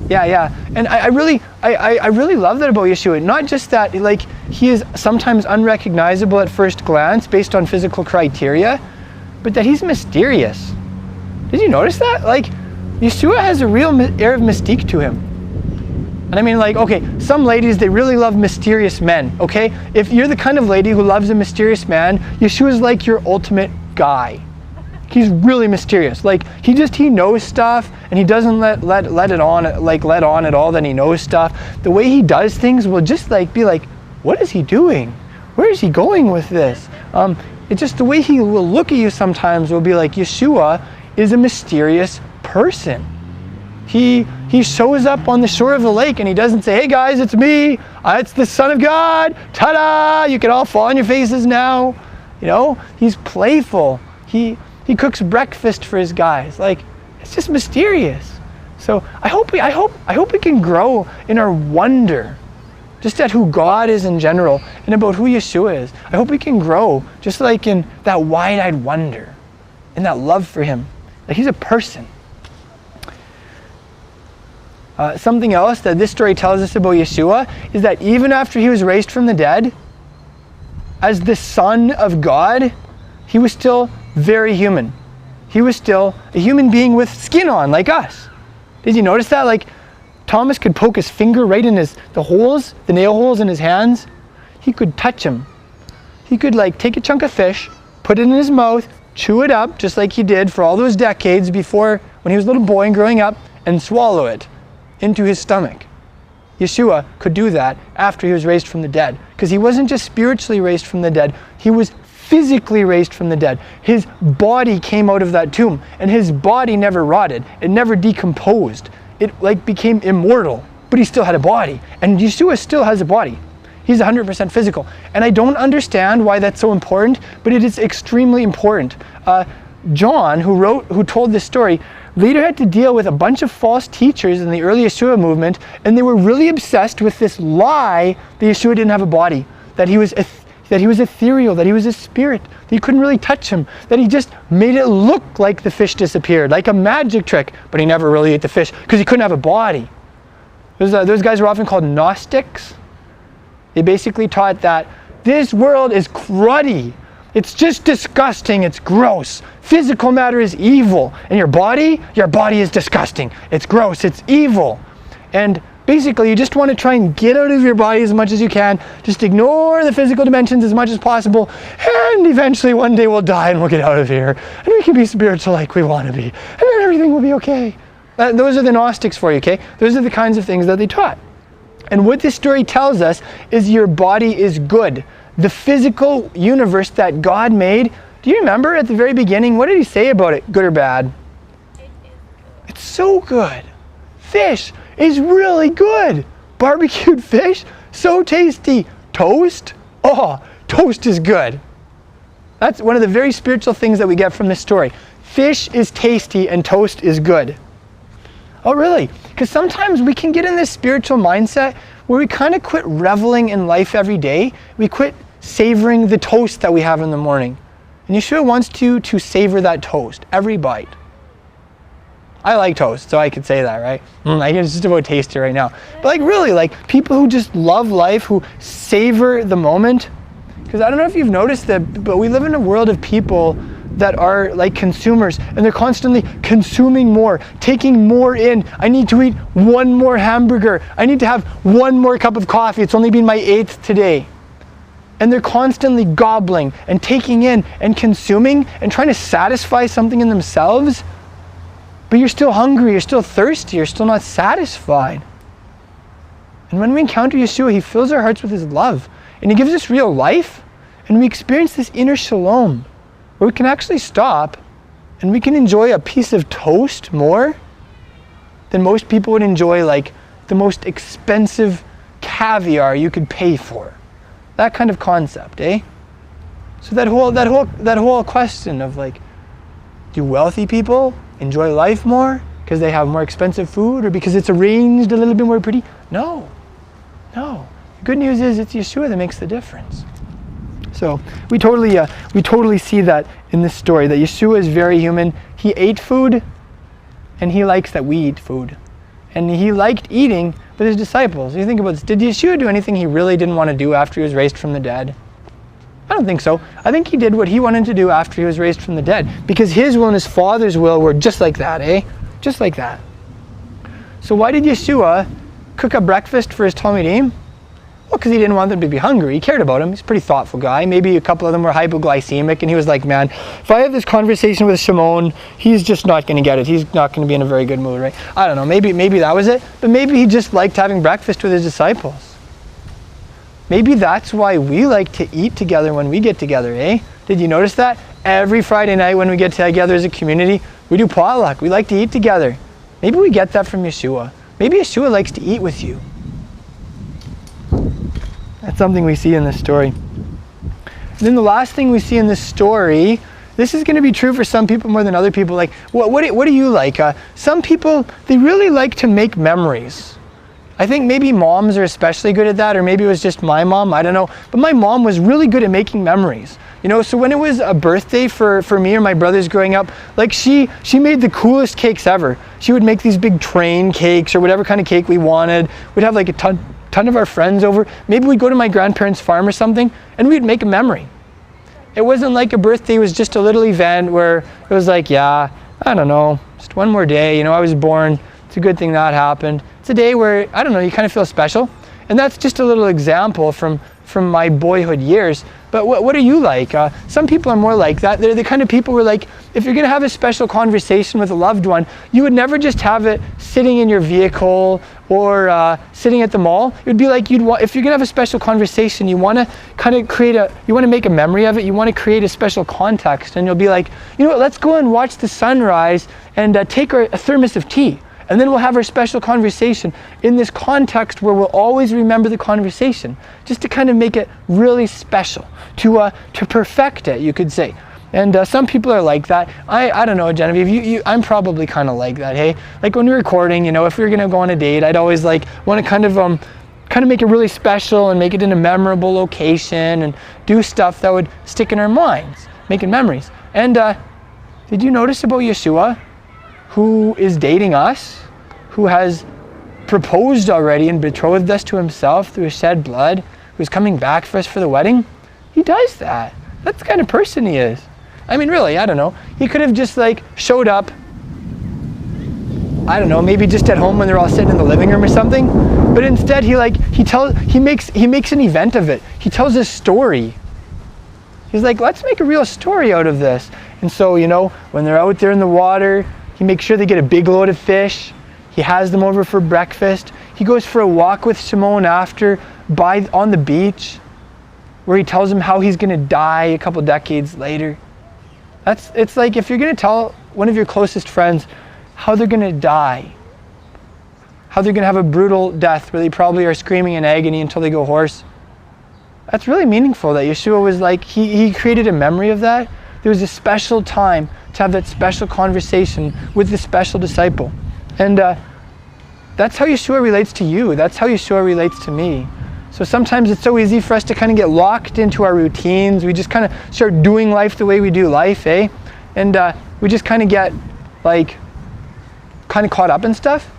Yeah. And I really love that about Yeshua. Not just that like he is sometimes unrecognizable at first glance based on physical criteria, but that he's mysterious. Did you notice that? Like, Yeshua has a real air of mystique to him. And I mean, like, okay, some ladies, they really love mysterious men, okay? If you're the kind of lady who loves a mysterious man, Yeshua's like your ultimate guy. He's really mysterious. Like, he knows stuff, and he doesn't let on at all that he knows stuff. The way he does things will just like be like, what is he doing? Where is he going with this? It's just the way he will look at you sometimes will be like, Yeshua is a mysterious person. He shows up on the shore of the lake and he doesn't say, hey guys, it's me. It's the Son of God. Ta-da! You can all fall on your faces now. He's playful. He cooks breakfast for his guys. Like, it's just mysterious. So I hope we can grow in our wonder just at who God is in general and about who Yeshua is. I hope we can grow just like in that wide-eyed wonder and that love for him. That he's a person. Something else that this story tells us about Yeshua is that even after he was raised from the dead, as the Son of God, he was still very human. He was still a human being with skin on, like us. Did you notice that? Like, Thomas could poke his finger right in the nail holes in his hands. He could touch him. He could like take a chunk of fish, put it in his mouth, chew it up, just like he did for all those decades before when he was a little boy and growing up, and swallow it into his stomach. Yeshua could do that after he was raised from the dead, because he wasn't just spiritually raised from the dead, he was physically raised from the dead. His body came out of that tomb, and his body never rotted. It never decomposed. It like became immortal, but he still had a body. And Yeshua still has a body. He's 100% physical. And I don't understand why that's so important, but it is extremely important. John, who told this story, later had to deal with a bunch of false teachers in the early Yeshua movement, and they were really obsessed with this lie that Yeshua didn't have a body, that he was ethereal, that he was a spirit, that you couldn't really touch him, that he just made it look like the fish disappeared, like a magic trick, but he never really ate the fish because he couldn't have a body. Those guys were often called Gnostics. They basically taught that this world is cruddy. It's just disgusting. It's gross. Physical matter is evil. And your body is disgusting. It's gross. It's evil. And basically, you just want to try and get out of your body as much as you can. Just ignore the physical dimensions as much as possible. And eventually, one day we'll die and we'll get out of here. And we can be spiritual like we want to be. And then everything will be okay. Those are the Gnostics for you, okay? Those are the kinds of things that they taught. And what this story tells us is your body is good. The physical universe that God made, do you remember at the very beginning, what did he say about it, good or bad? It's so good. Fish is really good. Barbecued fish, so tasty. Toast? Oh, toast is good. That's one of the very spiritual things that we get from this story. Fish is tasty and toast is good. Oh, really? Because sometimes we can get in this spiritual mindset where we kind of quit reveling in life every day. We quit savoring the toast that we have in the morning. And Yeshua wants to savor that toast, every bite. I like toast, so I could say that, right? I can just about taste it right now. But like really, like people who just love life, who savor the moment. Because I don't know if you've noticed that, but we live in a world of people that are like consumers, and they're constantly consuming more, taking more in. I need to eat one more hamburger. I need to have one more cup of coffee. It's only been my 8th today. And they're constantly gobbling and taking in and consuming and trying to satisfy something in themselves. But you're still hungry, you're still thirsty, you're still not satisfied. And when we encounter Yeshua, he fills our hearts with his love. And he gives us real life. And we experience this inner shalom, where we can actually stop and we can enjoy a piece of toast more than most people would enjoy, like the most expensive caviar you could pay for. That kind of concept, eh? So that whole question of like, do wealthy people enjoy life more because they have more expensive food or because it's arranged a little bit more pretty? No. The good news is it's Yeshua that makes the difference. So we totally see that in this story, that Yeshua is very human. He ate food, and he likes that we eat food. And he liked eating with his disciples. You think about this. Did Yeshua do anything he really didn't want to do after he was raised from the dead? I don't think so. I think he did what he wanted to do after he was raised from the dead, because his will and his Father's will were just like that, eh? Just like that. So why did Yeshua cook a breakfast for his Talmidim? Well, because he didn't want them to be hungry. He cared about them. He's a pretty thoughtful guy. Maybe a couple of them were hypoglycemic, and he was like, man, if I have this conversation with Shimon, he's just not going to get it. He's not going to be in a very good mood, right? I don't know. Maybe that was it. But maybe he just liked having breakfast with his disciples. Maybe that's why we like to eat together when we get together, eh? Did you notice that? Every Friday night when we get together as a community, we do potluck. We like to eat together. Maybe we get that from Yeshua. Maybe Yeshua likes to eat with you. That's something we see in this story. And then the last thing we see in this story, this is going to be true for some people more than other people. Like, what do you like? Some people, they really like to make memories. I think maybe moms are especially good at that, or maybe it was just my mom, I don't know. But my mom was really good at making memories. You know, so when it was a birthday for me or my brothers growing up, like she made the coolest cakes ever. She would make these big train cakes or whatever kind of cake we wanted. We'd have like a ton of our friends over. Maybe we'd go to my grandparents' farm or something, and we'd make a memory. It wasn't like a birthday was just a little event where it was like, yeah, I don't know, just one more day, you know, I was born, it's a good thing that happened. It's a day where, I don't know, you kind of feel special. And that's just a little example from my boyhood years. But what are you like? Some people are more like that. They're the kind of people where, like, if you're going to have a special conversation with a loved one, you would never just have it sitting in your vehicle or sitting at the mall. It would be like if you're going to have a special conversation, you want to kind of you want to make a memory of it. You want to create a special context. And you'll be like, you know what, let's go and watch the sunrise and take a thermos of tea. And then we'll have our special conversation in this context where we'll always remember the conversation, just to kind of make it really special, to perfect it, you could say. And some people are like that. I don't know, Genevieve, I'm probably kind of like that, hey? Like when we're recording, you know, if we were going to go on a date, I'd always like want to kind of make it really special and make it in a memorable location and do stuff that would stick in our minds, making memories. And did you notice about Yeshua, who is dating us, who has proposed already and betrothed us to himself through his shed blood, who's coming back for us for the wedding? He does that. That's the kind of person he is. I mean, really, I don't know. He could have just like showed up, I don't know, maybe just at home when they're all sitting in the living room or something. But instead he makes an event of it. He tells a story. He's like, let's make a real story out of this. And so, you know, when they're out there in the water, he makes sure they get a big load of fish. He has them over for breakfast. He goes for a walk with Shimon after on the beach, where he tells him how he's going to die a couple decades later. It's like if you're going to tell one of your closest friends how they're going to die, how they're going to have a brutal death where they probably are screaming in agony until they go hoarse. That's really meaningful that Yeshua was like, he created a memory of that. There was a special time to have that special conversation with the special disciple. And that's how Yeshua relates to you. That's how Yeshua relates to me. So sometimes it's so easy for us to kind of get locked into our routines. We just kind of start doing life the way we do life, eh? And we just kind of get like kind of caught up in stuff.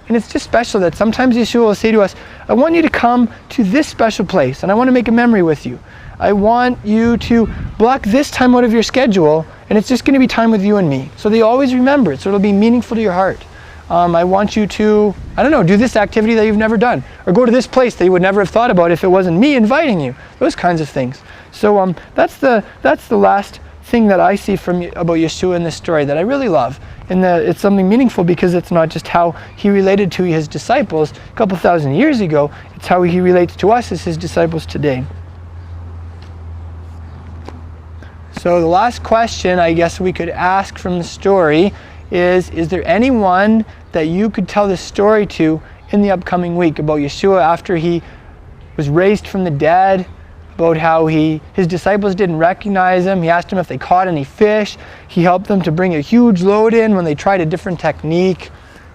And it's just special that sometimes Yeshua will say to us, I want you to come to this special place and I want to make a memory with you. I want you to block this time out of your schedule and it's just going to be time with you and me. So that you always remember it, so it'll be meaningful to your heart. I want you to, I don't know, do this activity that you've never done, or go to this place that you would never have thought about if it wasn't me inviting you. Those kinds of things. So that's the last thing that I see about Yeshua in this story that I really love. And it's something meaningful because it's not just how he related to his disciples a couple thousand years ago, it's how he relates to us as his disciples today. So the last question I guess we could ask from the story is there anyone that you could tell this story to in the upcoming week about Yeshua after he was raised from the dead, about how his disciples didn't recognize him. He asked them if they caught any fish. He helped them to bring a huge load in when they tried a different technique.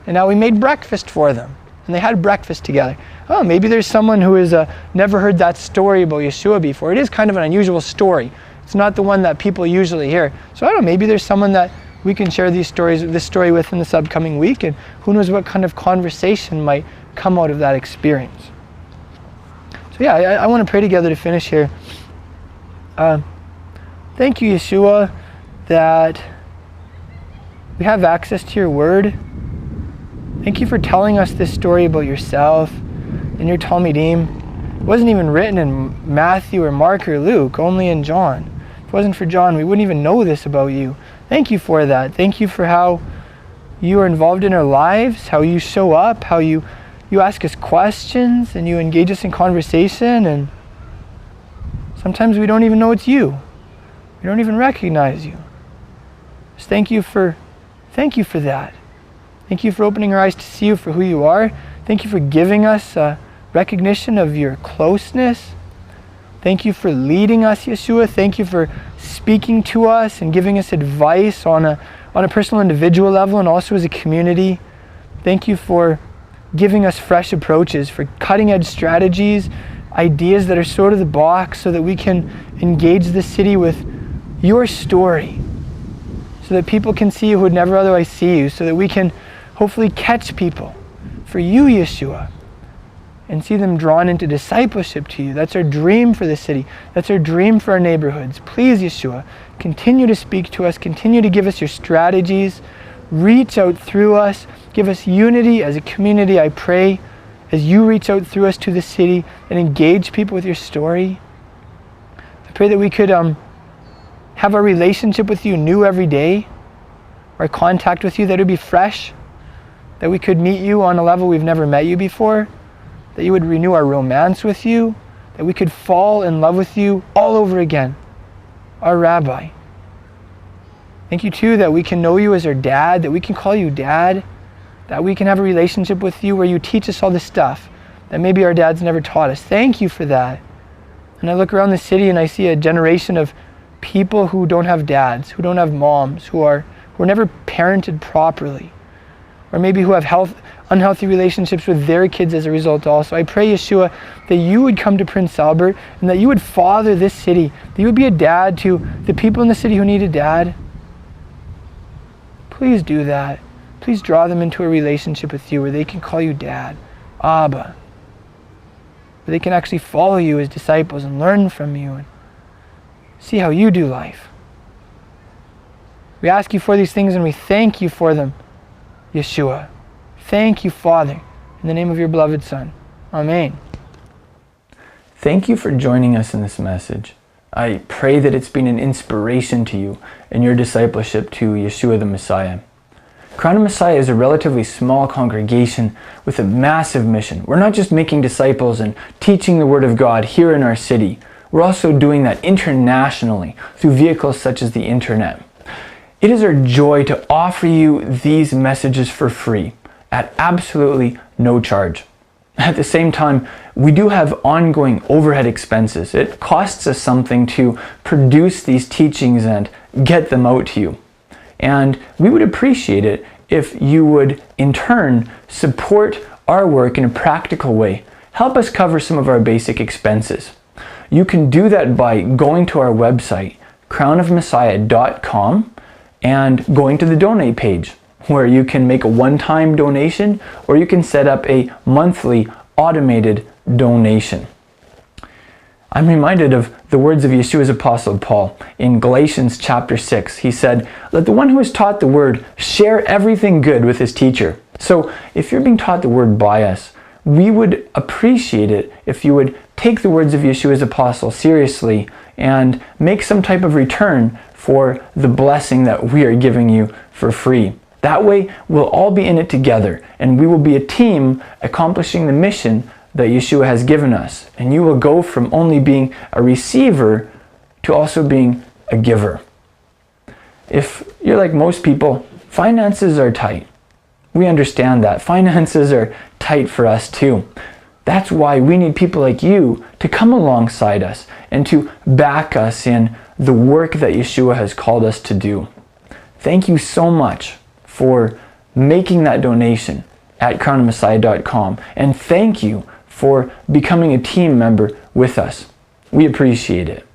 And now he made breakfast for them. And they had breakfast together. Oh, maybe there's someone who has never heard that story about Yeshua before. It is kind of an unusual story. It's not the one that people usually hear. So I don't know, maybe there's someone that we can share this story with in this upcoming week. And who knows what kind of conversation might come out of that experience. So yeah, I want to pray together to finish here. Thank you, Yeshua, that we have access to your word. Thank you for telling us this story about yourself in your Talmudim. It wasn't even written in Matthew or Mark or Luke, only in John. If it wasn't for John, we wouldn't even know this about you. Thank you for that. Thank you for how you are involved in our lives, how you show up, how you ask us questions and you engage us in conversation, and sometimes we don't even know it's you. We don't even recognize you. Just thank you for that. Thank you for opening our eyes to see you for who you are. Thank you for giving us recognition of your closeness. Thank you for leading us, Yeshua. Thank you for speaking to us and giving us advice on a personal, individual level and also as a community. Thank you for giving us fresh approaches, for cutting edge strategies, ideas that are sort of the box so that we can engage the city with your story, so that people can see you who would never otherwise see you, so that we can hopefully catch people for you, Yeshua, and see them drawn into discipleship to you. That's our dream for the city. That's our dream for our neighborhoods. Please, Yeshua, continue to speak to us, continue to give us your strategies, reach out through us, give us unity as a community, I pray, as you reach out through us to the city and engage people with your story. I pray that we could have our relationship with you new every day, our contact with you, that it would be fresh, that we could meet you on a level we've never met you before, that you would renew our romance with you, that we could fall in love with you all over again, our Rabbi. Thank you too that we can know you as our dad, that we can call you dad, that we can have a relationship with you where you teach us all this stuff that maybe our dads never taught us. Thank you for that. And I look around the city and I see a generation of people who don't have dads, who don't have moms, who are never parented properly, or maybe who have unhealthy relationships with their kids as a result also. I pray, Yeshua, that you would come to Prince Albert and that you would father this city, that you would be a dad to the people in the city who need a dad. Please do that. Please draw them into a relationship with you where they can call you Dad, Abba, where they can actually follow you as disciples and learn from you and see how you do life. We ask you for these things and we thank you for them, Yeshua. Thank you, Father, in the name of your beloved Son. Amen. Thank you for joining us in this message. I pray that it's been an inspiration to you in your discipleship to Yeshua the Messiah. Crown of Messiah is a relatively small congregation with a massive mission. We're not just making disciples and teaching the Word of God here in our city. We're also doing that internationally through vehicles such as the internet. It is our joy to offer you these messages for free at absolutely no charge. At the same time, we do have ongoing overhead expenses. It costs us something to produce these teachings and get them out to you. And we would appreciate it if you would, in turn, support our work in a practical way. Help us cover some of our basic expenses. You can do that by going to our website, crownofmessiah.com, and going to the donate page, where you can make a one-time donation or you can set up a monthly automated donation. I'm reminded of the words of Yeshua's apostle Paul in Galatians chapter 6. He said, "Let the one who is taught the word share everything good with his teacher." So if you're being taught the word by us, we would appreciate it if you would take the words of Yeshua's apostle seriously and make some type of return for the blessing that we are giving you for free. That way, we'll all be in it together, and we will be a team accomplishing the mission that Yeshua has given us. And you will go from only being a receiver to also being a giver. If you're like most people, finances are tight. We understand that. Finances are tight for us too. That's why we need people like you to come alongside us and to back us in the work that Yeshua has called us to do. Thank you so much for making that donation at crownofmessiah.com, and thank you for becoming a team member with us. We appreciate it.